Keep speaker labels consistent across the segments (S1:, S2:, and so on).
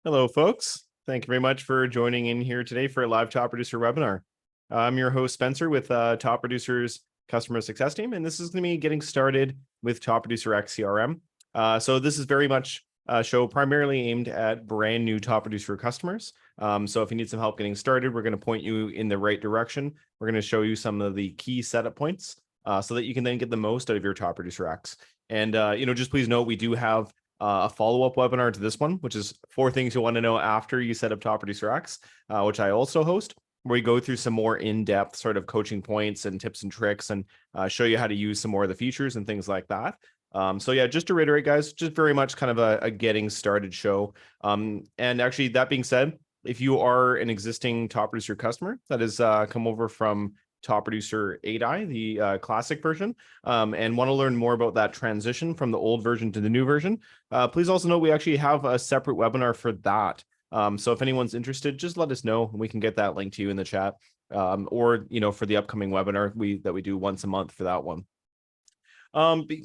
S1: Hello, folks. Thank you very much for joining in here today for a live Top Producer webinar. I'm your host, Spencer, with Top Producer's Customer Success Team, and this is going to be getting started with Top Producer X CRM. So this is very much a show primarily aimed at brand new Top Producer customers. So if you need some help getting started, we're going to point you in the right direction. We're going to show you some of the key setup points so that you can then get the most out of your Top Producer X. And, just please note, we do have a follow-up webinar to this one, which is 4 things you want to know after you set up Top Producer X, which I also host, where we go through some more in-depth sort of coaching points and tips and tricks and show you how to use some more of the features and things like that. So yeah, just to reiterate, guys, just very much kind of a getting started show. And actually, that being said, if you are an existing Top Producer customer that has come over from Top Producer 8i, the classic version, and want to learn more about that transition from the old version to the new version, please also know we actually have a separate webinar for that. So if anyone's interested, just let us know and we can get that link to you in the chat, or for the upcoming webinar that we do once a month for that one.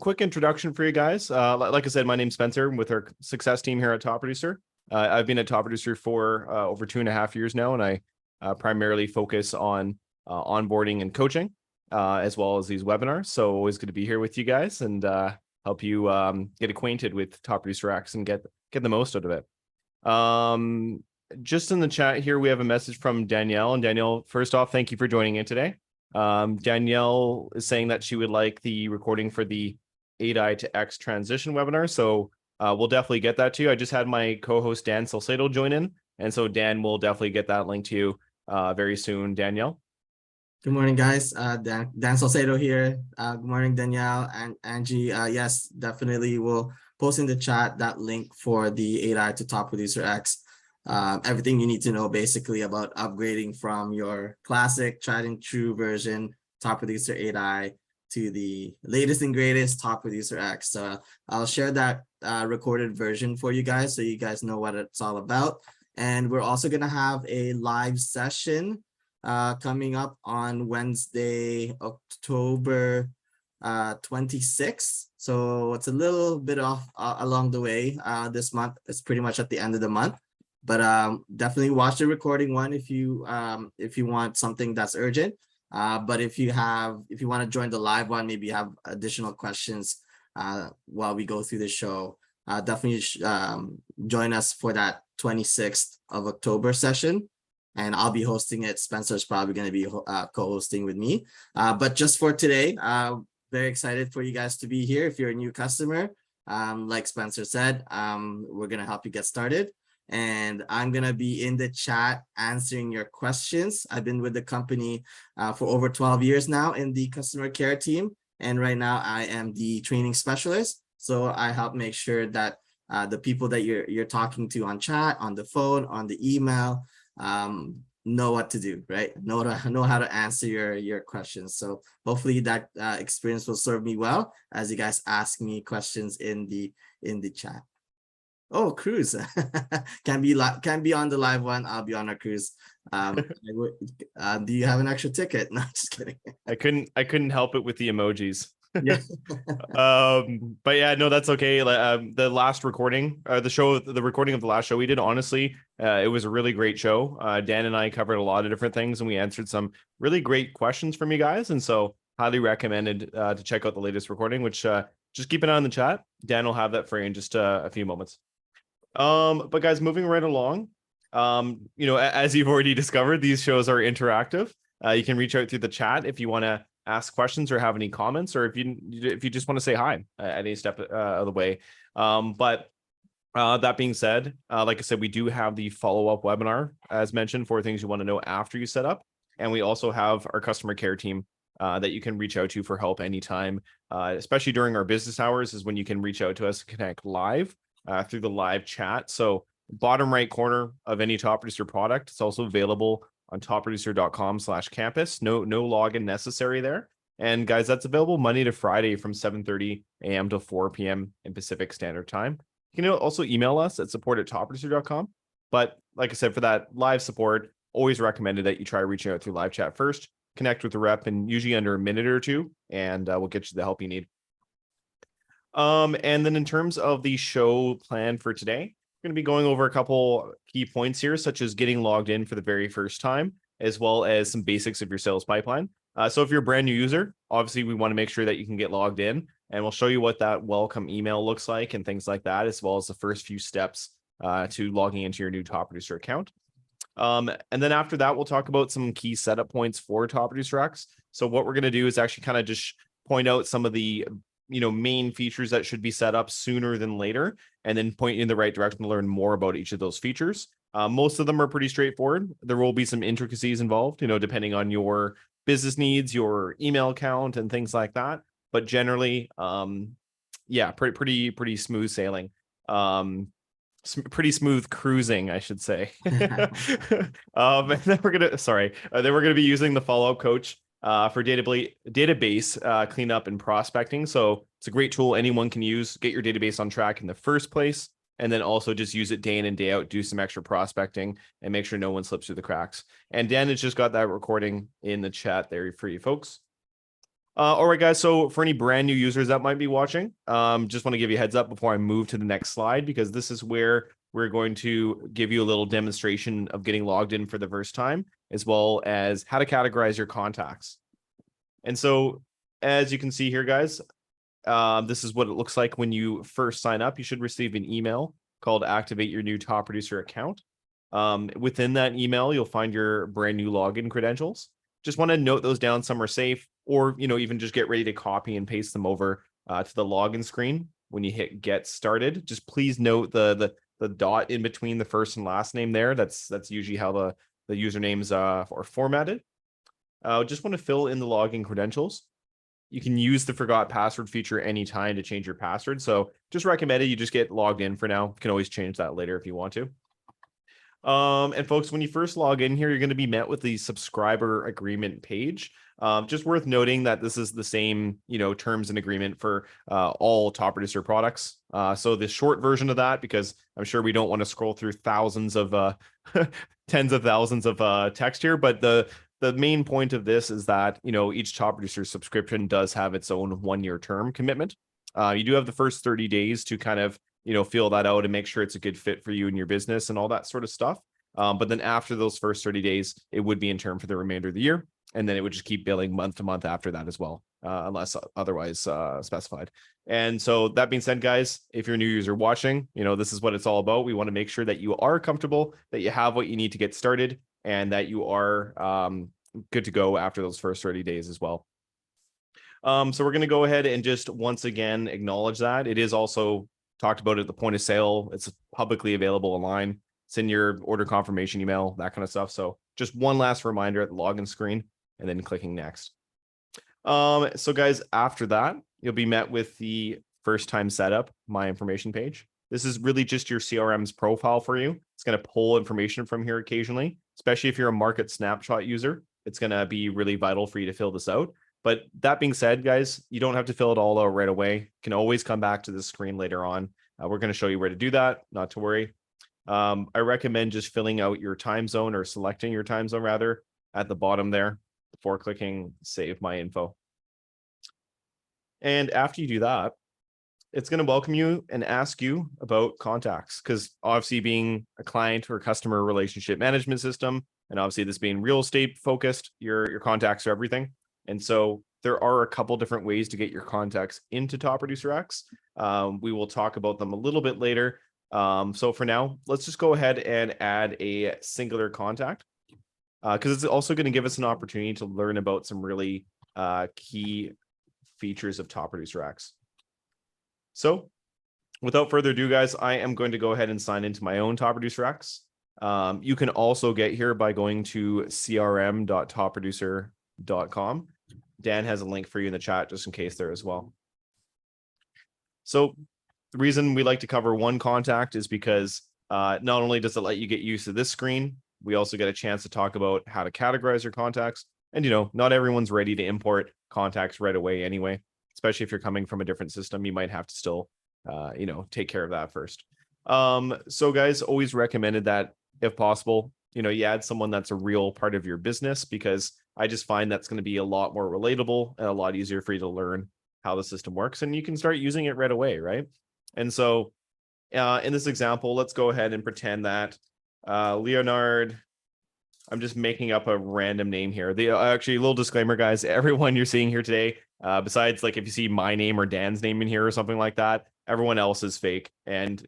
S1: Quick introduction for you guys. Like I said, my name's Spencer. I'm with our success team here at Top Producer. I've been at Top Producer for over 2.5 years now, and I primarily focus on onboarding and coaching, as well as these webinars. So always good to be here with you guys and help you get acquainted with Top Producer X and get the most out of it. Just in the chat here, we have a message from Danielle. And Danielle, first off, thank you for joining in today. Danielle is saying that she would like the recording for the 8i to X transition webinar. So we'll definitely get that to you. I just had my co-host Dan Salcedo join in. And so Dan will definitely get that link to you very soon, Danielle.
S2: Good morning, guys. Dan Salcedo here. Good morning, Danielle and Angie. Yes, definitely we'll post in the chat that link for the 8i to Top Producer X. Everything you need to know basically about upgrading from your classic tried and true version Top Producer 8i to the latest and greatest Top Producer X. So I'll share that recorded version for you guys so you guys know what it's all about. And we're also going to have a live session coming up on Wednesday, October 26th. So it's a little bit off along the way this month. It's pretty much at the end of the month, but definitely watch the recording one if you want something that's urgent. But if you want to join the live one, maybe you have additional questions while we go through the show, definitely join us for that 26th of October session. And I'll be hosting it. Spencer's probably going to be co-hosting with me. But just for today, very excited for you guys to be here. If you're a new customer, like Spencer said, we're going to help you get started. And I'm going to be in the chat answering your questions. I've been with the company for over 12 years now in the customer care team. And right now I am the training specialist. So I help make sure that the people that you're talking to on chat, on the phone, on the email, know what to do, right? Know how to answer your questions. So hopefully that experience will serve me well as you guys ask me questions in the chat. Oh, cruise. Can be on the live one. I'll be on a cruise. Do you have an extra ticket? No, just kidding.
S1: I couldn't help it with the emojis.
S2: Yeah.
S1: But yeah, no, that's okay. The last recording, the recording of the last show we did, honestly, it was a really great show. Dan and I covered a lot of different things and we answered some really great questions from you guys. And so highly recommended to check out the latest recording, which just keep an eye on the chat. Dan will have that for you in just a few moments. But guys, moving right along, as you've already discovered, these shows are interactive. You can reach out through the chat if you want to ask questions or have any comments, or if you just want to say hi at any step of the way. But that being said, like I said, we do have the follow-up webinar, as mentioned, for things you want to know after you set up. And we also have our customer care team that you can reach out to for help anytime, especially during our business hours is when you can reach out to us and connect live through the live chat. So bottom right corner of any Top Producer product, it's also available on topproducer.com/campus. No login necessary there. And guys, that's available Monday to Friday from 7:30 a.m. to 4 p.m. in Pacific Standard Time. You can also email us at support@topproducer.com. But like I said, for that live support, always recommended that you try reaching out through live chat first, connect with the rep, and usually under a minute or two, and we'll get you the help you need. And then in terms of the show plan for today, going to be going over a couple key points here, such as getting logged in for the very first time, as well as some basics of your sales pipeline. So if you're a brand new user, obviously we want to make sure that you can get logged in, and we'll show you what that welcome email looks like and things like that, as well as the first few steps to logging into your new Top Producer account. And then after that, we'll talk about some key setup points for Top Producer X. So what we're going to do is actually kind of just point out some of the main features that should be set up sooner than later, and then point you in the right direction to learn more about each of those features. Most of them are pretty straightforward. There will be some intricacies involved, depending on your business needs, your email account, and things like that. But generally, yeah, pretty smooth sailing. Pretty smooth cruising, I should say. And then we're gonna be using the follow-up coach for database cleanup and prospecting. So it's a great tool anyone can use. Get your database on track in the first place, and then also just use it day in and day out. Do some extra prospecting and make sure no one slips through the cracks. And Dan has just got that recording in the chat there for you folks. All right, guys. So for any brand new users that might be watching, just want to give you a heads up before I move to the next slide, because this is where we're going to give you a little demonstration of getting logged in for the first time, as well as how to categorize your contacts. And so, as you can see here, guys, this is what it looks like when you first sign up. You should receive an email called Activate Your New Top Producer Account. Within that email, you'll find your brand new login credentials. Just want to note those down. Some are safe, or even just get ready to copy and paste them over to the login screen when you hit Get Started. Just please note the dot in between the first and last name there. That's usually how the usernames are formatted. Just want to fill in the login credentials. You can use the forgot password feature anytime to change your password. So just recommended you just get logged in for now. You can always change that later if you want to. And folks, when you first log in here, you're going to be met with the subscriber agreement page. Just worth noting that this is the same, terms and agreement for all Top Producer products. So the short version of that, because I'm sure we don't want to scroll through thousands of tens of thousands of text here, but the main point of this is that each Top Producer subscription does have its own 1-year term commitment. You do have the first 30 days to kind of feel that out and make sure it's a good fit for you and your business and all that sort of stuff. But then after those first 30 days, it would be in term for the remainder of the year. And then it would just keep billing month to month after that as well, unless otherwise specified. And so that being said, guys, if you're a new user watching, this is what it's all about. We want to make sure that you are comfortable, that you have what you need to get started, and that you are good to go after those first 30 days as well. So we're going to go ahead and just once again acknowledge that. It is also talked about at the point of sale. It's publicly available online. It's in your order confirmation email, that kind of stuff. So just one last reminder at the login screen, and then clicking next. So guys, after that, you'll be met with the first time setup, my information page. This is really just your CRM's profile for you. It's going to pull information from here occasionally, especially if you're a market snapshot user. It's going to be really vital for you to fill this out. But that being said, guys, you don't have to fill it all out right away. You can always come back to this screen later on. We're going to show you where to do that, not to worry. I recommend just filling out your time zone, or selecting your time zone rather, at the bottom there before clicking Save My Info. And after you do that, it's going to welcome you and ask you about contacts, because obviously being a client or customer relationship management system, and obviously this being real estate focused, your contacts are everything. And so there are a couple different ways to get your contacts into Top Producer X. We will talk about them a little bit later. So for now, let's just go ahead and add a singular contact, because it's also going to give us an opportunity to learn about some really key features of Top Producer X. So without further ado, guys, I am going to go ahead and sign into my own Top Producer X. You can also get here by going to crm.topproducer.com. Dan has a link for you in the chat just in case there as well. So the reason we like to cover one contact is because not only does it let you get used to this screen, we also get a chance to talk about how to categorize your contacts. And, not everyone's ready to import contacts right away anyway, especially if you're coming from a different system. You might have to still, take care of that first. So guys, always recommended that if possible, you add someone that's a real part of your business, because I just find that's going to be a lot more relatable and a lot easier for you to learn how the system works, and you can start using it right away, right? And so In this example, let's go ahead and pretend that Leonard, I'm just making up a random name here. The actually, a little disclaimer, guys, everyone you're seeing here today, besides like if you see my name or Dan's name in here or something like that, everyone else is fake. And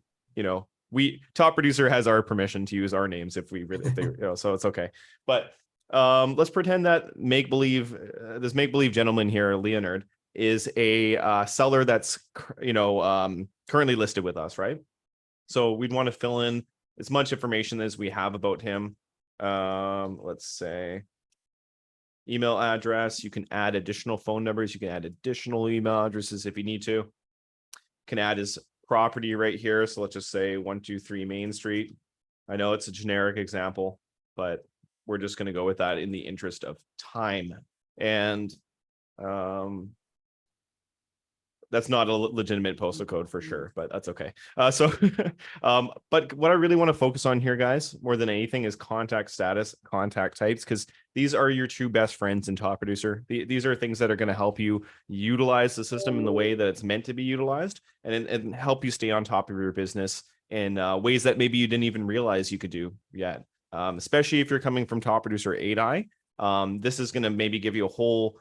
S1: we top producer has our permission to use our names if we really, if they, so it's okay. But let's pretend that this make-believe gentleman here, Leonard, is a seller that's currently listed with us, right? So we'd want to fill in as much information as we have about him. Let's say email address. You can add additional phone numbers. You can add additional email addresses if you need to. Can add his property right here. So let's just say 123 Main Street. I know it's a generic example, but we're just going to go with that in the interest of time. And that's not a legitimate postal code for sure, but that's okay. But what I really want to focus on here, guys, more than anything is contact status, contact types, because these are your true best friends in Top Producer. These are things that are going to help you utilize the system in the way that it's meant to be utilized and help you stay on top of your business in ways that maybe you didn't even realize you could do yet. Especially if you're coming from Top Producer 8i, this is going to maybe give you a whole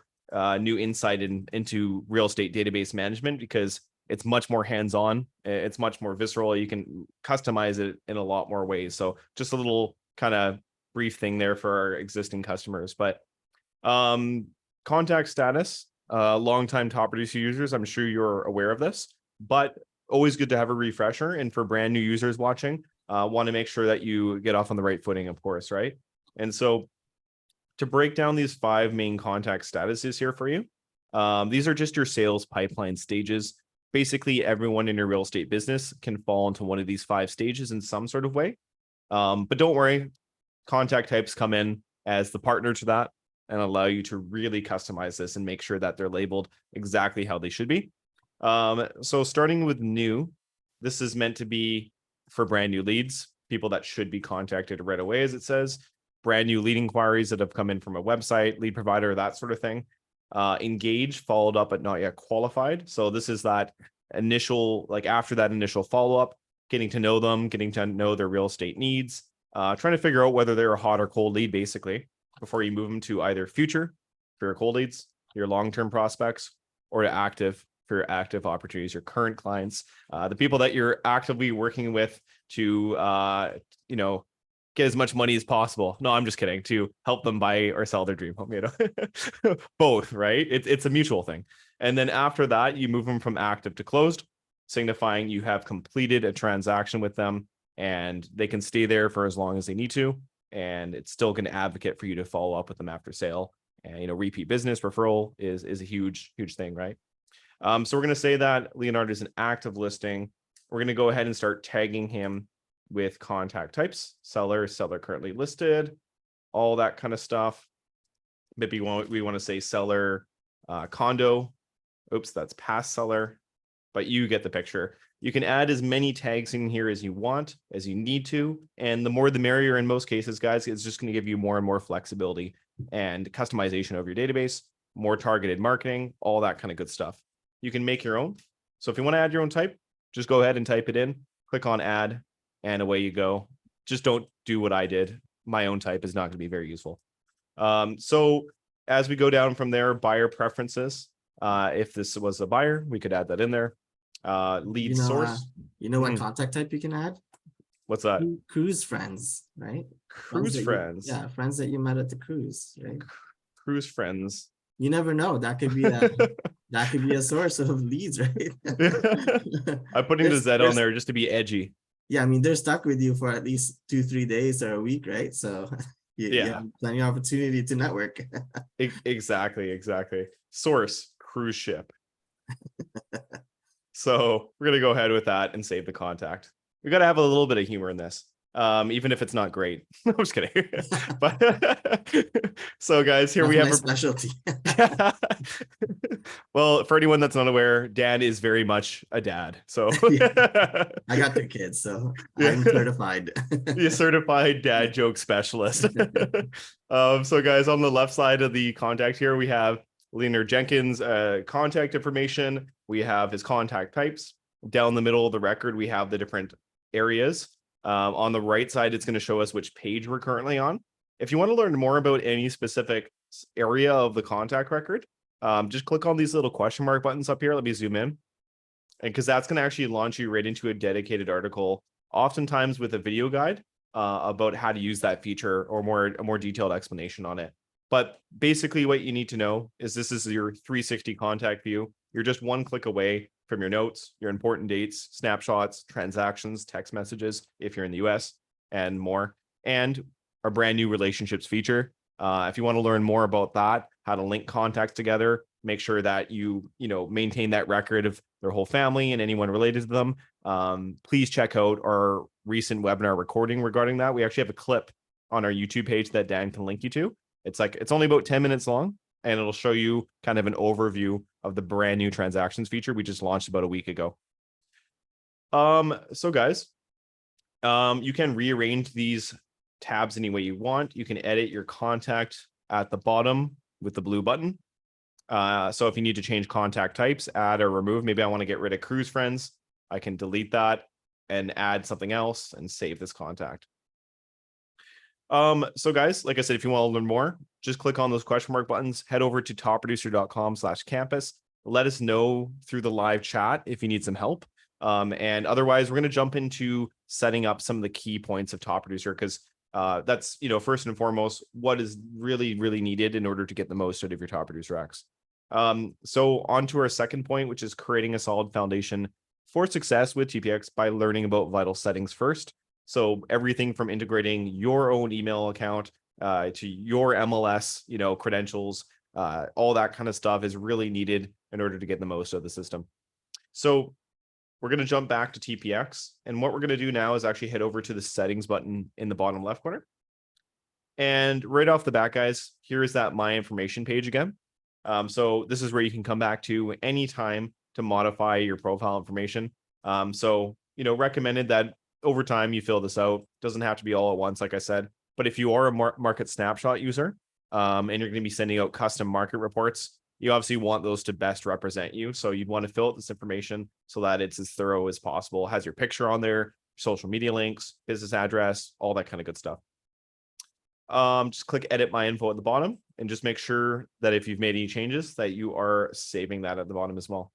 S1: new insight into real estate database management, because it's much more hands-on, it's much more visceral. You can customize it in a lot more ways. So just a little kind of brief thing there for our existing customers. But contact status, longtime Top Producer users, I'm sure you're aware of this, but always good to have a refresher. And for brand new users watching, want to make sure that you get off on the right footing, of course, right? And so to break down these 5 main contact statuses here for you, these are just your sales pipeline stages. Basically, everyone in your real estate business can fall into one of these 5 stages in some sort of way. But don't worry, contact types come in as the partner to that and allow you to really customize this and make sure that they're labeled exactly how they should be. So starting with new, this is meant to be for brand new leads, people that should be contacted right away, as it says. Brand new lead inquiries that have come in from a website, lead provider, that sort of thing. Engage, followed up but not yet qualified. So this is that initial, like after that initial follow-up, getting to know them, getting to know their real estate needs, trying to figure out whether they're a hot or cold lead, basically, before you move them to either future for your cold leads, your long-term prospects, or to active for your active opportunities, your current clients, the people that you're actively working with to, get as much money as possible. No, I'm just kidding. To help them buy or sell their dream home, both, right? It's a mutual thing. And then after that, you move them from active to closed, signifying you have completed a transaction with them and they can stay there for as long as they need to. And it's still going to advocate for you to follow up with them after sale. And, repeat business referral is a huge, huge thing, right? So we're going to say that Leonard is an active listing. We're going to go ahead and start tagging him with contact types, seller currently listed, all that kind of stuff. Maybe we want to say seller condo. Oops, that's past seller, but you get the picture. You can add as many tags in here as you want, as you need to. And the more the merrier in most cases, guys. It's just going to give you more and more flexibility and customization of your database, more targeted marketing, all that kind of good stuff. You can make your own. So if you want to add your own type, just go ahead and type it in, click on add, and away you go. Just don't do what I did. My own type is not going to be very useful. So as we go down from there, buyer preferences. If this was a buyer, we could add that in there. Lead source.
S2: What contact type you can add?
S1: What's that?
S2: Cruise friends, right?
S1: Cruise friends.
S2: Yeah, friends that you met at the cruise, right?
S1: Cruise friends.
S2: You never know. That could be a source of leads, right?
S1: I'm putting the Z on there just to be edgy.
S2: Yeah, I mean, they're stuck with you for at least 2-3 days or a week, right? So you have plenty of opportunity to network.
S1: Exactly. Source, cruise ship. So we're going to go ahead with that and save the contact. We got to have a little bit of humor in this, even if it's not great. I'm just kidding. But so guys, here we have
S2: a specialty.
S1: Well, for anyone that's not aware, Dan is very much a dad. So
S2: I got 2 kids, so I'm certified.
S1: The certified dad joke specialist. So guys, on the left side of the contact here, we have Leonard Jenkins' contact information. We have his contact types. Down the middle of the record, we have the different areas. On the right side, it's going to show us which page we're currently on. If you want to learn more about any specific area of the contact record, just click on these little question mark buttons up here. Let me zoom in. And because that's going to actually launch you right into a dedicated article, oftentimes with a video guide about how to use that feature or a more detailed explanation on it. But basically what you need to know is this is your 360 contact view. You're just one click away from your notes, your important dates, snapshots, transactions, text messages, if you're in the US, and more, and our brand new relationships feature. If you want to learn more about that, how to link contacts together, make sure that you maintain that record of their whole family and anyone related to them. Please check out our recent webinar recording regarding that. We actually have a clip on our YouTube page that Dan can link you to. It's only about 10 minutes long, and it'll show you kind of an overview of the brand new transactions feature we just launched about a week ago. So guys, you can rearrange these tabs any way you want. You can edit your contact at the bottom with the blue button. So if you need to change contact types, add or remove, maybe I want to get rid of cruise friends, I can delete that and add something else and save this contact. So guys, like I said, if you want to learn more, just click on those question mark buttons, head over to topproducer.com/campus. Let us know through the live chat if you need some help. And otherwise, we're going to jump into setting up some of the key points of Top Producer, because that's, first and foremost, what is really, really needed in order to get the most out of your Top Producer X. So on to our second point, which is creating a solid foundation for success with TPX by learning about vital settings first. So everything from integrating your own email account to your MLS, credentials, all that kind of stuff is really needed in order to get the most out of the system. So we're going to jump back to TPX. And what we're going to do now is actually head over to the settings button in the bottom left corner. And right off the bat, guys, here's that My Information page again. So this is where you can come back to anytime to modify your profile information. So, recommended that over time you fill this out. Doesn't have to be all at once, like I said. But if you are a market snapshot user and you're going to be sending out custom market reports, you obviously want those to best represent you. So you'd want to fill out this information so that it's as thorough as possible. It has your picture on there, social media links, business address, all that kind of good stuff. Just click edit my info at the bottom and just make sure that if you've made any changes that you are saving that at the bottom as well.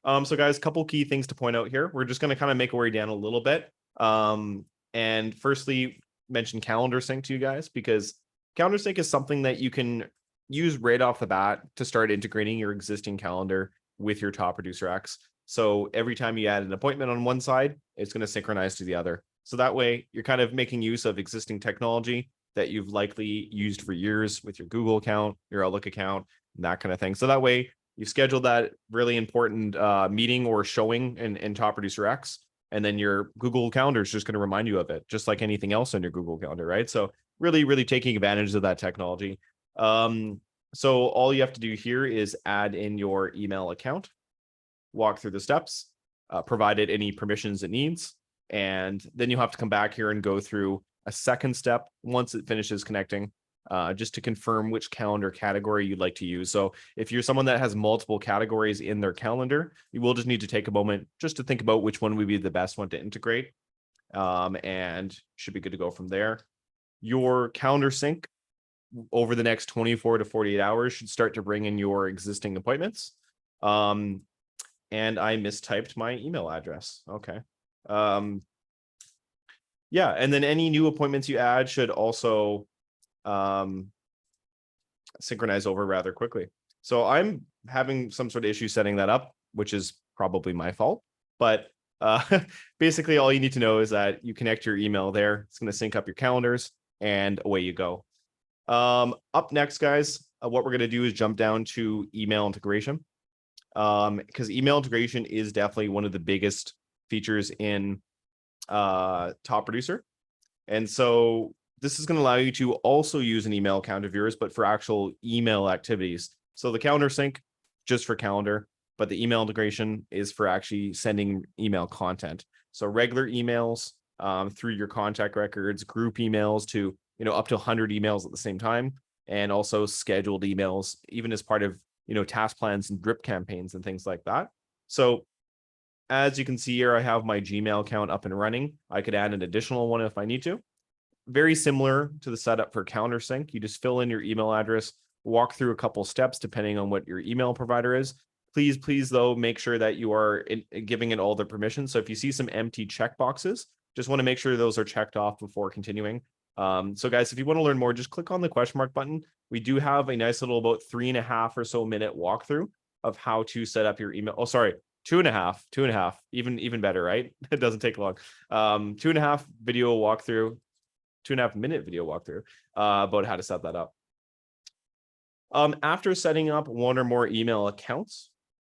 S1: So guys, a couple key things to point out here. We're just going to kind of make our way down a little bit. And firstly, mention calendar sync to you guys, because calendar sync is something that you can use right off the bat to start integrating your existing calendar with your Top Producer X. So every time you add an appointment on one side, it's going to synchronize to the other. So that way you're kind of making use of existing technology that you've likely used for years with your Google account, your Outlook account, and that kind of thing. So that way you've scheduled that really important meeting or showing in Top Producer X, and then your Google Calendar is just going to remind you of it, just like anything else on your Google Calendar, right? So really, really taking advantage of that technology. So all you have to do here is add in your email account, walk through the steps, provided any permissions it needs, and then you'll have to come back here and go through a second step once it finishes connecting, just to confirm which calendar category you'd like to use. So if you're someone that has multiple categories in their calendar, you will just need to take a moment just to think about which one would be the best one to integrate, and should be good to go from there. Your calendar sync over the next 24 to 48 hours should start to bring in your existing appointments. And I mistyped my email address. Okay. Yeah, and then any new appointments you add should also synchronize over rather quickly. So I'm having some sort of issue setting that up, which is probably my fault. But basically, all you need to know is that you connect your email there. It's going to sync up your calendars, and away you go. Up next, guys, what we're going to do is jump down to email integration, because email integration is definitely one of the biggest features in Top Producer. And so this is going to allow you to also use an email account of yours, but for actual email activities. So the calendar sync, just for calendar, but the email integration is for actually sending email content. So regular emails through your contact records, group emails to, up to 100 emails at the same time, and also scheduled emails, even as part of, task plans and drip campaigns and things like that. So as you can see here, I have my Gmail account up and running. I could add an additional one if I need to. Very similar to the setup for countersync. You just fill in your email address, walk through a couple steps depending on what your email provider is. Please, though, make sure that you are giving it all the permissions. So if you see some empty checkboxes, just want to make sure those are checked off before continuing. So guys, if you want to learn more, just click on the question mark button. We do have a nice little about 3.5 or so minute walkthrough of how to set up your email. Oh, sorry, 2.5, even better, right? It doesn't take long. 2.5 video walkthrough, 2.5 minute video walkthrough about how to set that up. After setting up one or more email accounts,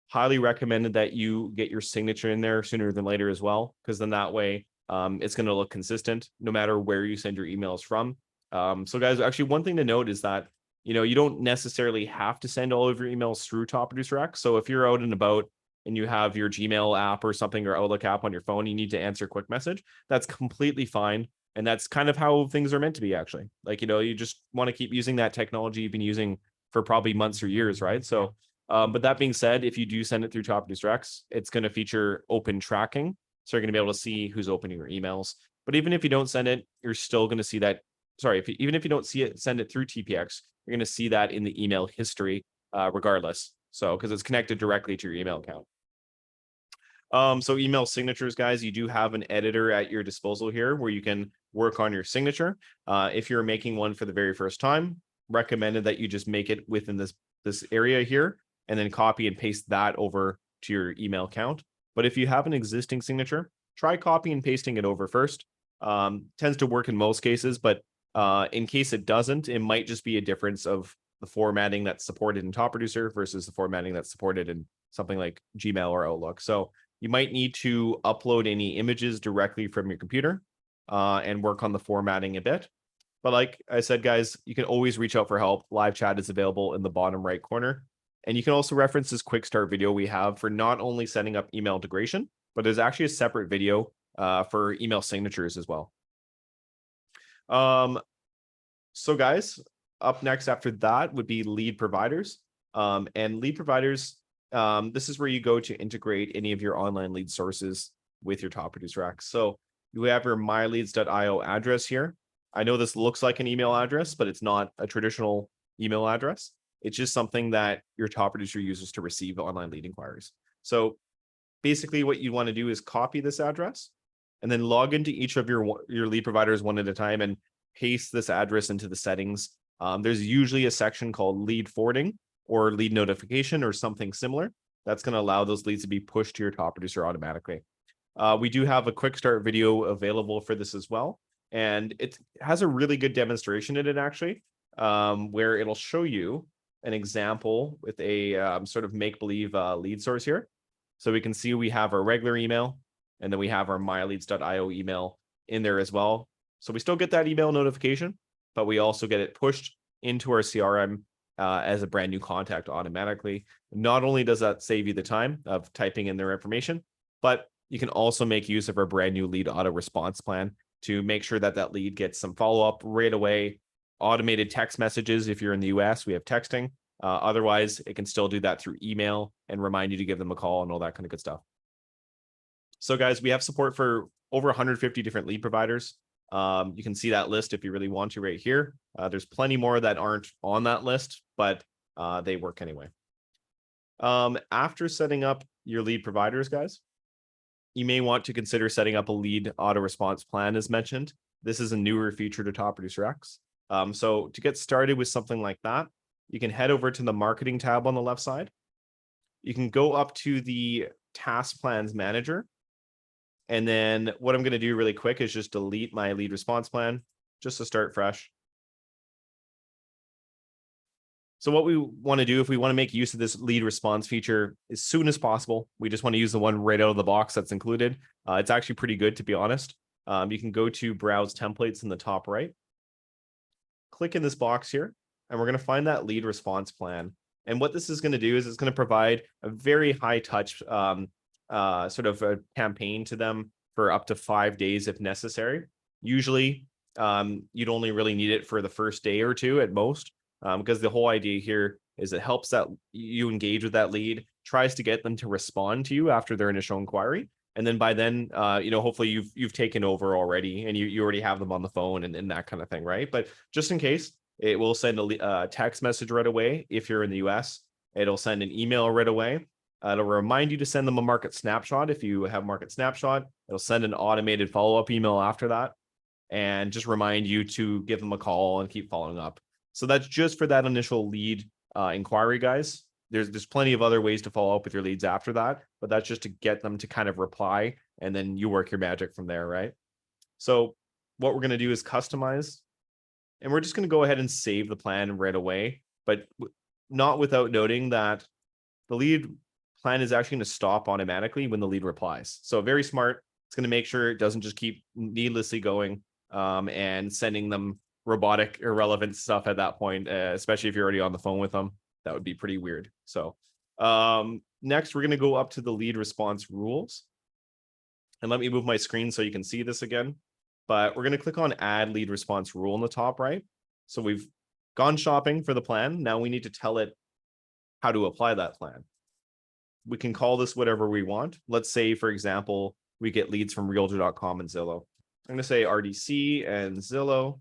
S1: highly recommended that you get your signature in there sooner than later as well, because then that way it's going to look consistent no matter where you send your emails from. So guys, actually one thing to note is that, you don't necessarily have to send all of your emails through Top Producer X. So if you're out and about and you have your Gmail app or something or Outlook app on your phone, you need to answer a quick message, that's completely fine. And that's kind of how things are meant to be, actually. Like, you just want to keep using that technology you've been using for probably months or years, right? So, but that being said, if you do send it through Top Producer X, it's going to feature open tracking. So you're going to be able to see who's opening your emails. But even if you don't send it, you're still going to see that. Sorry, even if you don't see it, send it through TPX, you're going to see that in the email history regardless. So, because it's connected directly to your email account. So email signatures, guys, you do have an editor at your disposal here where you can work on your signature. If you're making one for the very first time, recommended that you just make it within this area here and then copy and paste that over to your email account. But if you have an existing signature, try copy and pasting it over first. Tends to work in most cases, but in case it doesn't, it might just be a difference of the formatting that's supported in Top Producer versus the formatting that's supported in something like Gmail or Outlook. So you might need to upload any images directly from your computer and work on the formatting a bit. But like I said, guys, you can always reach out for help. Live chat is available in the bottom right corner. And you can also reference this quick start video we have for not only setting up email integration, but there's actually a separate video for email signatures as well. So guys, up next after that would be lead providers. And lead providers, this is where you go to integrate any of your online lead sources with your Top Producer X. So you have your myleads.io address here. I know this looks like an email address, but it's not a traditional email address. It's just something that your Top Producer uses to receive online lead inquiries. So basically what you want to do is copy this address and then log into each of your lead providers one at a time and paste this address into the settings. There's usually a section called lead forwarding or lead notification or something similar. That's going to allow those leads to be pushed to your Top Producer automatically. We do have a quick start video available for this as well. And it has a really good demonstration in it, actually, where it'll show you an example with a sort of make-believe lead source here. So we can see we have our regular email, and then we have our myleads.io email in there as well. So we still get that email notification, but we also get it pushed into our CRM as a brand new contact automatically. Not only does that save you the time of typing in their information, but you can also make use of our brand new lead auto response plan to make sure that that lead gets some follow-up right away. Automated text messages. If you're in the US, we have texting. Otherwise, it can still do that through email and remind you to give them a call and all that kind of good stuff. So guys, we have support for over 150 different lead providers. You can see that list if you really want to right here. There's plenty more that aren't on that list, but they work anyway. After setting up your lead providers, guys, you may want to consider setting up a lead auto response plan as mentioned. This is a newer feature to Top Producer X. So to get started with something like that, you can head over to the marketing tab on the left side. You can go up to the task plans manager. And then what I'm going to do really quick is just delete my lead response plan just to start fresh. So what we want to do if we want to make use of this lead response feature as soon as possible, we just want to use the one right out of the box that's included. It's actually pretty good, to be honest. You can go to Browse Templates in the top right. Click in this box here, and we're going to find that lead response plan. And what this is going to do is it's going to provide a very high touch sort of a campaign to them for up to 5 days if necessary. Usually, you'd only really need it for the first day or two at most. Because the whole idea here is it helps that you engage with that lead tries to get them to respond to you after their initial inquiry. And then by then, hopefully you've taken over already and you already have them on the phone and that kind of thing, right? But just in case, it will send a text message right away if you're in the US. It'll send an email right away. It'll remind you to send them a market snapshot if you have market snapshot. It'll send an automated follow-up email after that and just remind you to give them a call and keep following up. So that's just for that initial lead inquiry, guys. There's plenty of other ways to follow up with your leads after that, but that's just to get them to kind of reply, and then you work your magic from there, right? So what we're going to do is customize, and we're just going to go ahead and save the plan right away, but not without noting that the lead plan is actually going to stop automatically when the lead replies. So very smart. It's going to make sure it doesn't just keep needlessly going and sending them robotic, irrelevant stuff at that point, especially if you're already on the phone with them. That would be pretty weird. So next, we're going to go up to the lead response rules. And let me move my screen so you can see this again. But we're going to click on add lead response rule in the top right. So we've gone shopping for the plan. Now we need to tell it how to apply that plan. We can call this whatever we want. Let's say, for example, we get leads from realtor.com and Zillow. I'm going to say RDC and Zillow.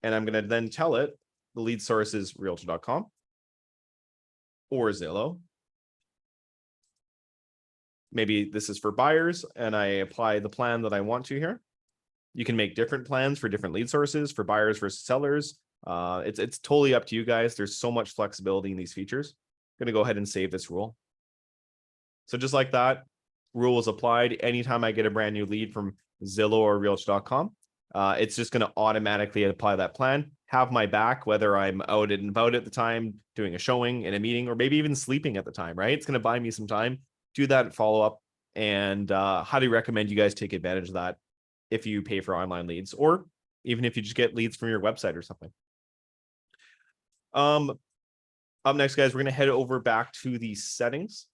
S1: And I'm going to then tell it the lead source is realtor.com or Zillow. Maybe this is for buyers and I apply the plan that I want to here. You can make different plans for different lead sources for buyers versus sellers. It's totally up to you guys. There's so much flexibility in these features. I'm going to go ahead and save this rule. So just like that, rule is applied. Anytime I get a brand new lead from Zillow or realtor.com, it's just going to automatically apply that plan, have my back, whether I'm out and about at the time, doing a showing, in a meeting, or maybe even sleeping at the time, right? It's going to buy me some time. Do that follow up, and highly recommend you guys take advantage of that if you pay for online leads, or even if you just get leads from your website or something. Up next, guys, we're going to head over back to the settings.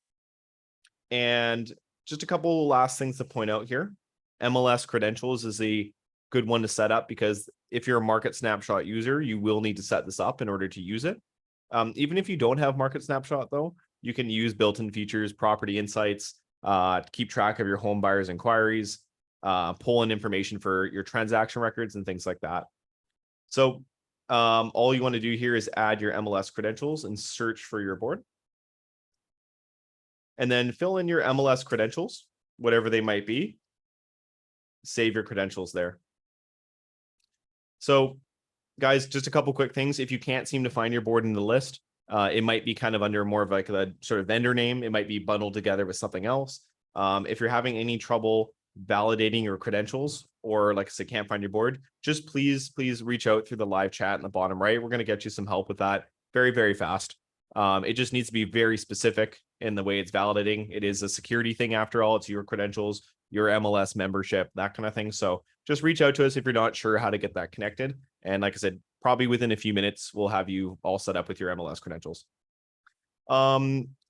S1: And just a couple last things to point out here. MLS Credentials is a good one to set up because if you're a market snapshot user, you will need to set this up in order to use it. Even if you don't have market snapshot, though, you can use built-in features, property insights, to keep track of your home buyers' inquiries, pull in information for your transaction records and things like that. So all you want to do here is add your MLS credentials and search for your board. And then fill in your MLS credentials, whatever they might be. Save your credentials there. So guys, just a couple quick things. If you can't seem to find your board in the list, it might be kind of under more of like a sort of vendor name. It might be bundled together with something else. If you're having any trouble validating your credentials, or like I said, can't find your board, just please reach out through the live chat in the bottom right. We're going to get you some help with that very, very fast. It just needs to be very specific in the way it's validating. It is a security thing after all. It's your credentials, your MLS membership, that kind of thing. So just reach out to us if you're not sure how to get that connected. And like I said, probably within a few minutes, we'll have you all set up with your MLS credentials.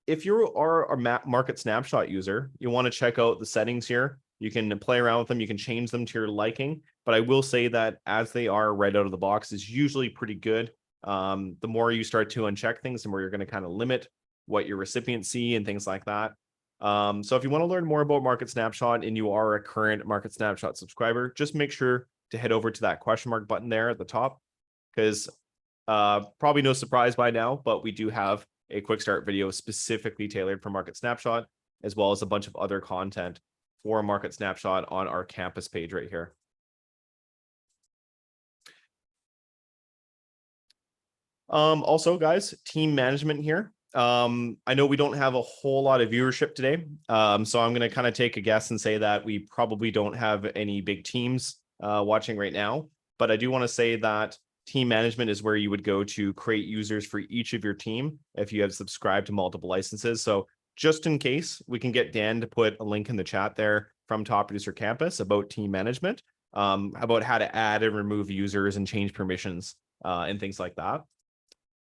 S1: If you are a market snapshot user, you want to check out the settings here. You can play around with them. You can change them to your liking. But I will say that as they are right out of the box is usually pretty good. The more you start to uncheck things, the more you're going to kind of limit what your recipients see and things like that. So if you want to learn more about Market Snapshot and you are a current Market Snapshot subscriber, just make sure to head over to that question mark button there at the top, because probably no surprise by now, but we do have a quick start video specifically tailored for Market Snapshot, as well as a bunch of other content for Market Snapshot on our campus page right here. Also, guys, team management here. I know we don't have a whole lot of viewership today, so I'm going to kind of take a guess and say that we probably don't have any big teams watching right now. But I do want to say that team management is where you would go to create users for each of your team if you have subscribed to multiple licenses. So just in case, we can get Dan to put a link in the chat there from Top Producer Campus about team management, about how to add and remove users and change permissions and things like that.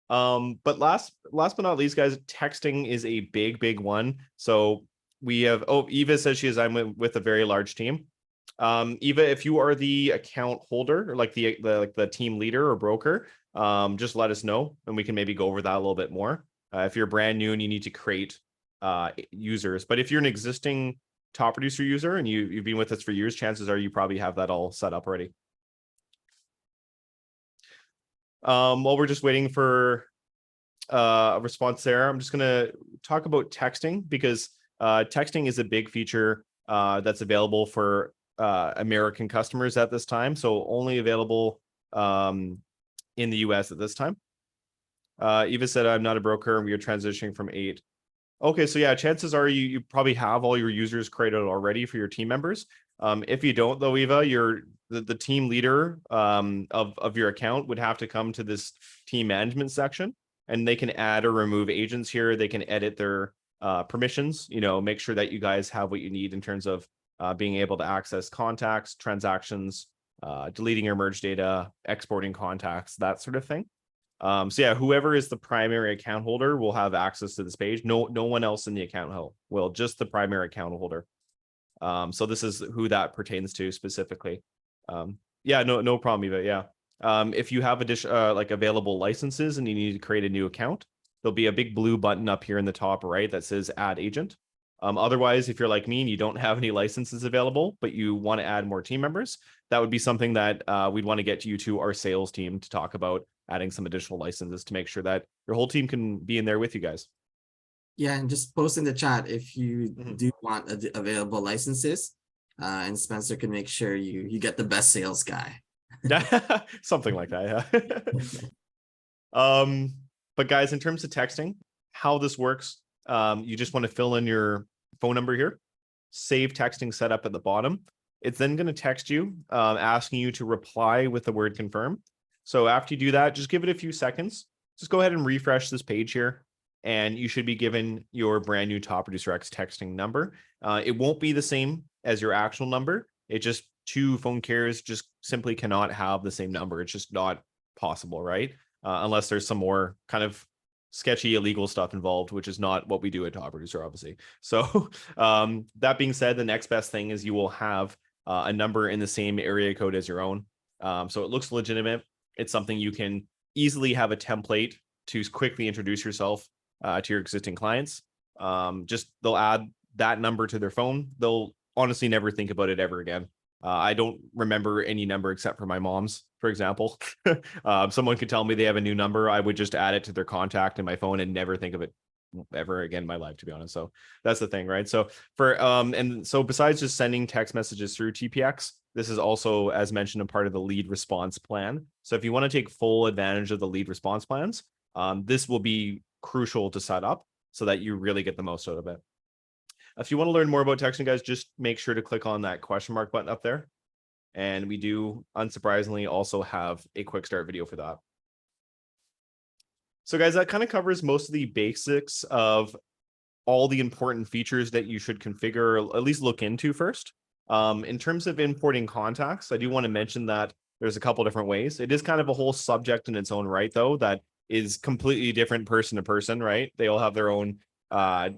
S1: But last but not least, guys, texting is a big one. So we have, Eva says I'm with a very large team. Eva, if you are the account holder or like the team leader or broker, just let us know and we can maybe go over that a little bit more. if you're brand new and you need to create users. But if you're an existing top producer user and you've been with us for years, chances are you probably have that all set up already. While we're just waiting for a response there, I'm just going to talk about texting, because texting is a big feature that's available for American customers at this time. So only available in the US at this time. Eva said, I'm not a broker and we are transitioning from 8. Okay, so yeah, chances are you probably have all your users created already for your team members. If you don't though, Eva, the team leader of your account would have to come to this team management section, and they can add or remove agents here. They can edit their permissions, make sure that you guys have what you need in terms of being able to access contacts, transactions, deleting or merge data, exporting contacts, that sort of thing. So yeah, whoever is the primary account holder will have access to this page. No one else in the account will, just the primary account holder. So this is who that pertains to specifically. Yeah, no problem, Eva. Yeah. If you have like available licenses and you need to create a new account, there'll be a big blue button up here in the top right that says add agent. Otherwise, if you're like me and you don't have any licenses available, but you want to add more team members, that would be something that we'd want to get you to our sales team to talk about adding some additional licenses to make sure that your whole team can be in there with you guys.
S2: Yeah, and just post in the chat if you do want available licenses, and Spencer can make sure you get the best sales guy.
S1: Something like that, yeah. But guys, in terms of texting, how this works, you just want to fill in your phone number here, save texting setup at the bottom. It's then going to text you, asking you to reply with the word confirm. So after you do that, just give it a few seconds. Just go ahead and refresh this page here, and you should be given your brand new Top Producer X texting number. It won't be the same as your actual number. It just, 2 phone carriers just simply cannot have the same number. It's just not possible, right? Unless there's some more kind of sketchy illegal stuff involved, which is not what we do at Top Producer, obviously. So that being said, the next best thing is you will have a number in the same area code as your own. So it looks legitimate. It's something you can easily have a template to quickly introduce yourself to your existing clients. Just they'll add that number to their phone. They'll honestly never think about it ever again. I don't remember any number except for my mom's, for example. Someone could tell me they have a new number. I would just add it to their contact in my phone and never think of it ever again in my life, to be honest. So that's the thing, right? So and so besides just sending text messages through TPX, this is also, as mentioned, a part of the lead response plan. So if you want to take full advantage of the lead response plans, this will be crucial to set up so that you really get the most out of it. If you want to learn more about texting, guys, just make sure to click on that question mark button up there. And we do, unsurprisingly, also have a quick start video for that. So guys, that kind of covers most of the basics of all the important features that you should configure, or at least look into first. In terms of importing contacts, I do want to mention that there's a couple different ways. It is kind of a whole subject in its own right, though, that is completely different person to person, right? They all have their own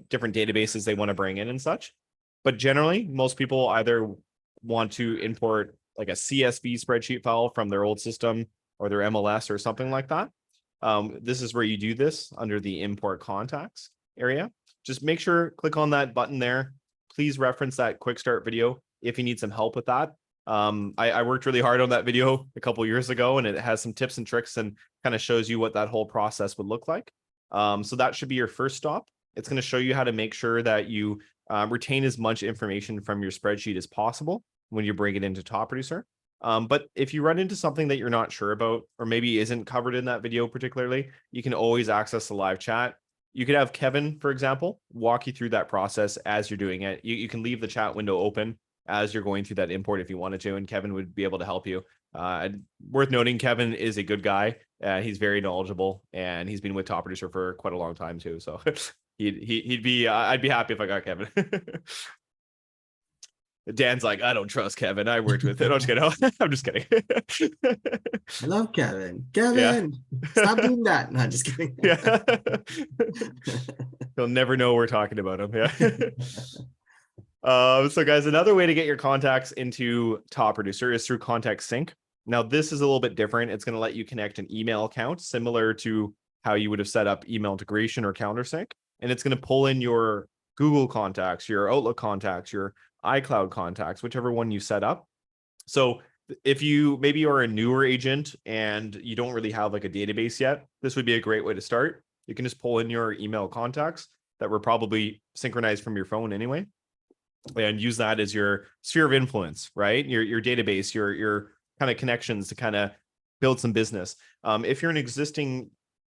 S1: different databases they want to bring in and such. But generally, most people either want to import like a CSV spreadsheet file from their old system or their MLS or something like that. This is where you do this under the import contacts area. Just make sure, click on that button there. Please reference that quick start video if you need some help with that. I worked really hard on that video a couple years ago, and it has some tips and tricks and kind of shows you what that whole process would look like. So that should be your first stop. It's going to show you how to make sure that you retain as much information from your spreadsheet as possible when you bring it into Top Producer. But if you run into something that you're not sure about, or maybe isn't covered in that video particularly, you can always access the live chat. You could have Kevin, for example, walk you through that process as you're doing it. You can leave the chat window open as you're going through that import if you wanted to, and Kevin would be able to help you. Worth noting, Kevin is a good guy. He's very knowledgeable, and he's been with Top Producer for quite a long time too. So he'd be, I'd be happy if I got Kevin. Dan's like, I don't trust Kevin. I worked with it. I'm just kidding. I'm just kidding.
S2: I love Kevin. Kevin, stop doing that. No, just kidding.
S1: Yeah. He'll never know we're talking about him. Yeah. So guys, another way to get your contacts into Top Producer is through Contact Sync. Now, this is a little bit different. It's going to let you connect an email account similar to how you would have set up email integration or calendar sync. And it's going to pull in your Google contacts, your Outlook contacts, your iCloud contacts, whichever one you set up. So if you maybe are a newer agent and you don't really have like a database yet, this would be a great way to start. You can just pull in your email contacts that were probably synchronized from your phone anyway, and use that as your sphere of influence, right? Your database, your kind of connections to kind of build some business. If you're an existing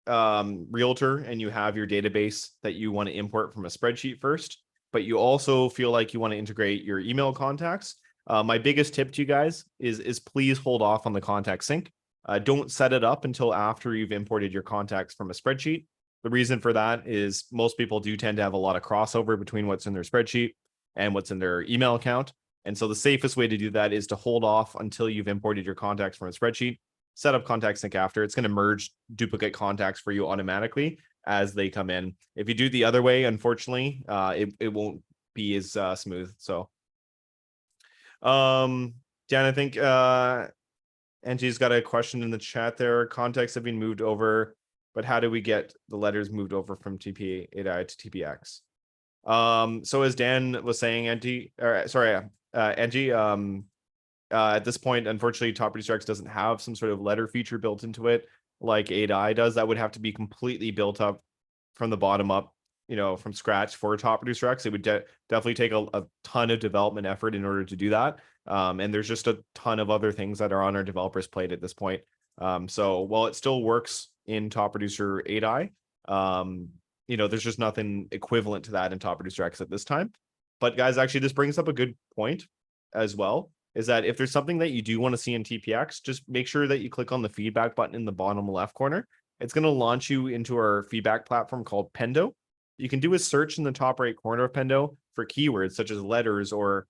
S1: realtor and you have your database that you want to import from a spreadsheet first, but you also feel like you want to integrate your email contacts, my biggest tip to you guys is please hold off on the contact sync. Don't set it up until after you've imported your contacts from a spreadsheet. The reason for that is most people do tend to have a lot of crossover between what's in their spreadsheet and what's in their email account. And so the safest way to do that is to hold off until you've imported your contacts from a spreadsheet, set up contact sync after. It's going to merge duplicate contacts for you automatically as they come in. If you do the other way, unfortunately, it won't be as smooth. So, Dan, I think Angie's got a question in the chat there. Contacts have been moved over, but how do we get the letters moved over from TP8i to TPX? So as Dan was saying, Angie, at this point, unfortunately, Top Producer X doesn't have some sort of letter feature built into it like 8i does. That would have to be completely built up from the bottom up, from scratch for Top Producer X. It would definitely take a ton of development effort in order to do that. And there's just a ton of other things that are on our developers' plate at this point. So while it still works in Top Producer 8i, there's just nothing equivalent to that in Top Producer X at this time. But guys, actually, this brings up a good point as well, is that if there's something that you do want to see in TPX, just make sure that you click on the feedback button in the bottom left corner. It's going to launch you into our feedback platform called Pendo. You can do a search in the top right corner of Pendo for keywords such as letters or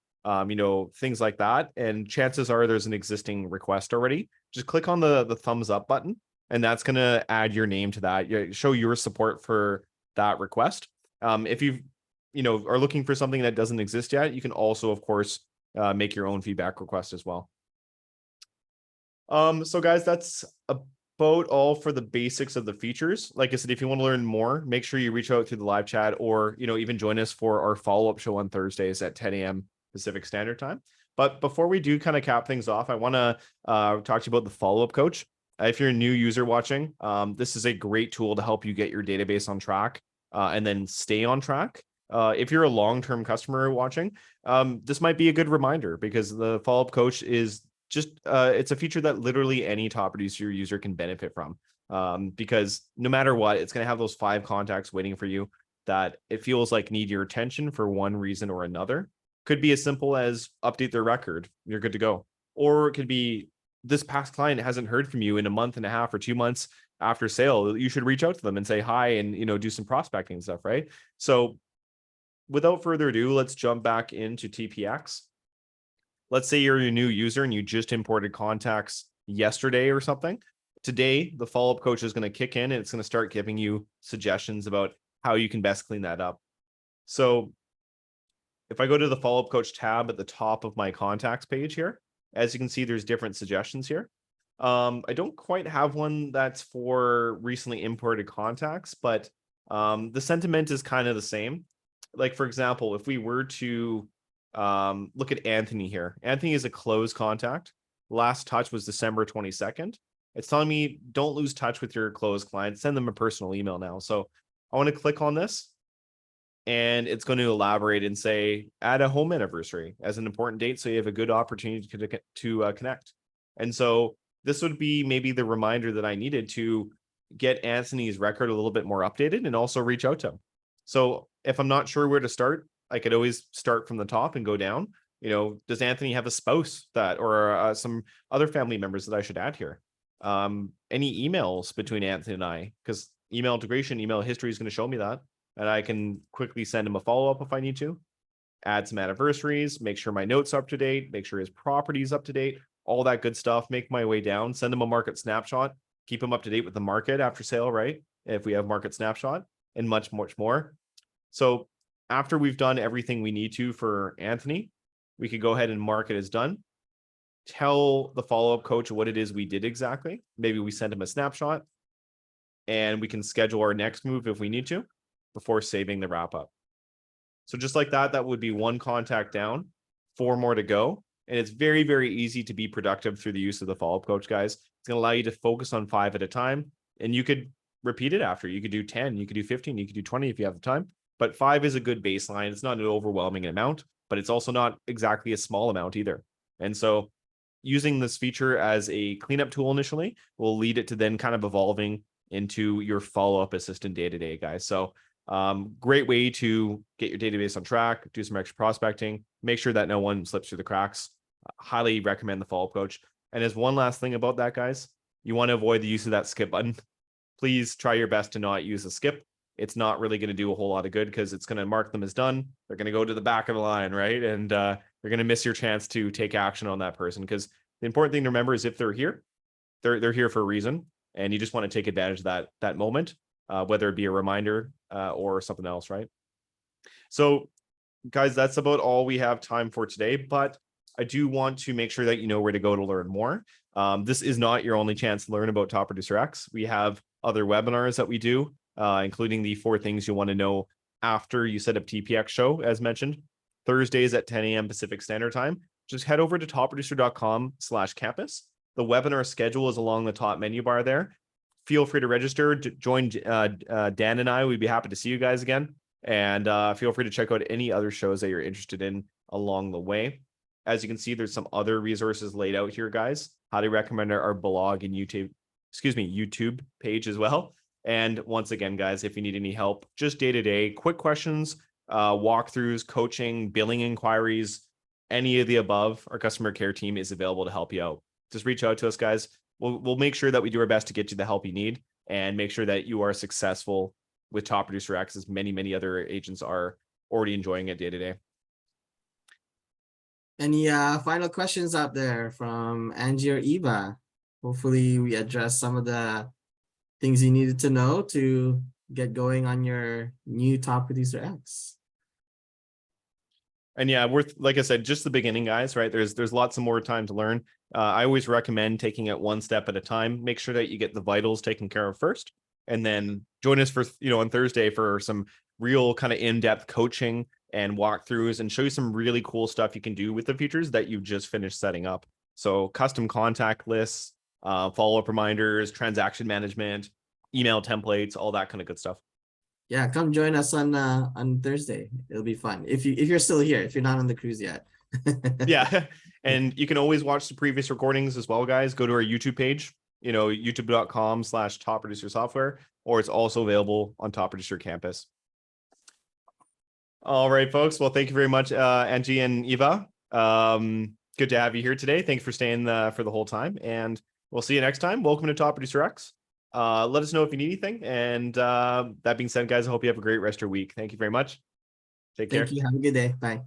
S1: things like that. And chances are there's an existing request already. Just click on the thumbs up button, and that's going to add your name to that. Show your support for that request. If you are looking for something that doesn't exist yet, you can also, of course, make your own feedback request as well. So guys, that's about all for the basics of the features. Like I said, if you want to learn more, make sure you reach out through the live chat, or even join us for our follow-up show on Thursdays at 10 a.m. Pacific Standard Time. But before we do kind of cap things off, I want to talk to you about the follow-up coach. If you're a new user watching, this is a great tool to help you get your database on track and then stay on track. If you're a long-term customer watching, this might be a good reminder, because the follow-up coach is just it's a feature that literally any top producer user can benefit from, because no matter what, it's going to have those 5 contacts waiting for you that it feels like need your attention for one reason or another. Could be as simple as update their record, you're good to go. Or it could be this past client hasn't heard from you in a month and a half or 2 months after sale. You should reach out to them and say hi and do some prospecting and stuff, right? So without further ado, let's jump back into TPX. Let's say you're a new user and you just imported contacts yesterday or something. Today, the follow-up coach is going to kick in and it's going to start giving you suggestions about how you can best clean that up. So if I go to the follow-up coach tab at the top of my contacts page here, as you can see, there's different suggestions here. I don't quite have one that's for recently imported contacts, but the sentiment is kind of the same. Like, for example, if we were to look at Anthony here. Anthony is a closed contact. Last touch was December 22nd. It's telling me don't lose touch with your closed client. Send them a personal email now. So I want to click on this, and it's going to elaborate and say add a home anniversary as an important date, so you have a good opportunity to connect. And so this would be maybe the reminder that I needed to get Anthony's record a little bit more updated and also reach out to him. So if I'm not sure where to start, I could always start from the top and go down. Does Anthony have a spouse that, or some other family members that I should add here? Any emails between Anthony and I, because email integration, email history is going to show me that. And I can quickly send him a follow-up if I need to. Add some anniversaries, make sure my notes are up to date, make sure his property is up to date, all that good stuff. Make my way down, send him a market snapshot, keep him up to date with the market after sale, right? If we have market snapshot, and much, much more. So after we've done everything we need to for Anthony, we could go ahead and mark it as done. Tell the follow-up coach what it is we did exactly. Maybe we sent him a snapshot. and we can schedule our next move if we need to before saving the wrap up. So just like that, that would be 1 contact down, 4 more to go. And it's very, very easy to be productive through the use of the follow-up coach, guys. It's going to allow you to focus on 5 at a time, and you could repeat it after. You could do 10, you could do 15, you could do 20 if you have the time. But 5 is a good baseline. It's not an overwhelming amount, but it's also not exactly a small amount either. And so using this feature as a cleanup tool initially will lead it to then kind of evolving into your follow-up assistant day-to-day, guys. So great way to get your database on track, do some extra prospecting, make sure that no one slips through the cracks. Highly recommend the follow-up coach. And as one last thing about that, guys, you want to avoid the use of that skip button. Please try your best to not use a skip. It's not really going to do a whole lot of good because it's going to mark them as done. They're going to go to the back of the line, right? And you're going to miss your chance to take action on that person, because the important thing to remember is if they're here, they're here for a reason, and you just want to take advantage of that moment, whether it be a reminder or something else, right? So guys, that's about all we have time for today, but I do want to make sure that you know where to go to learn more. This is not your only chance to learn about Top Producer X. We have other webinars that we do, including the 4 things you want to know after you set up TPX show, as mentioned, Thursdays at 10 a.m. Pacific Standard Time. Just head over to topproducer.com/campus. The webinar schedule is along the top menu bar there. Feel free to register, join Dan and I. We'd be happy to see you guys again. And feel free to check out any other shows that you're interested in along the way. As you can see, there's some other resources laid out here, guys. Highly recommend our blog and YouTube page as well. And once again, guys, if you need any help, just day-to-day, quick questions, walkthroughs, coaching, billing inquiries, any of the above, our customer care team is available to help you out. Just reach out to us, guys. We'll make sure that we do our best to get you the help you need and make sure that you are successful with Top Producer X, as many other agents are already enjoying it day to day.
S2: Any final questions out there from Angie or Eva? Hopefully we addressed some of the things you needed to know to get going on your new Top Producer X.
S1: And yeah, like I said, just the beginning, guys, right? There's lots of more time to learn. I always recommend taking it 1 step at a time. Make sure that you get the vitals taken care of first, and then join us for, on Thursday for some real kind of in-depth coaching and walkthroughs, and show you some really cool stuff you can do with the features that you just finished setting up. So custom contact lists, follow-up reminders, transaction management, email templates, all that kind of good stuff.
S2: Yeah, come join us on Thursday. It'll be fun. If you're still here, if you're not on the cruise yet.
S1: Yeah. And you can always watch the previous recordings as well, guys. Go to our YouTube page, youtube.com/Top Producer Software, or it's also available on Top Producer Campus. All right, folks. Well, thank you very much, Angie and Eva. Good to have you here today. Thanks for staying for the whole time, and we'll see you next time. Welcome to Top Producer X. Let us know if you need anything. And that being said, guys, I hope you have a great rest of your week. Thank you very much. Take care.
S2: Thank you. Have a good day. Bye.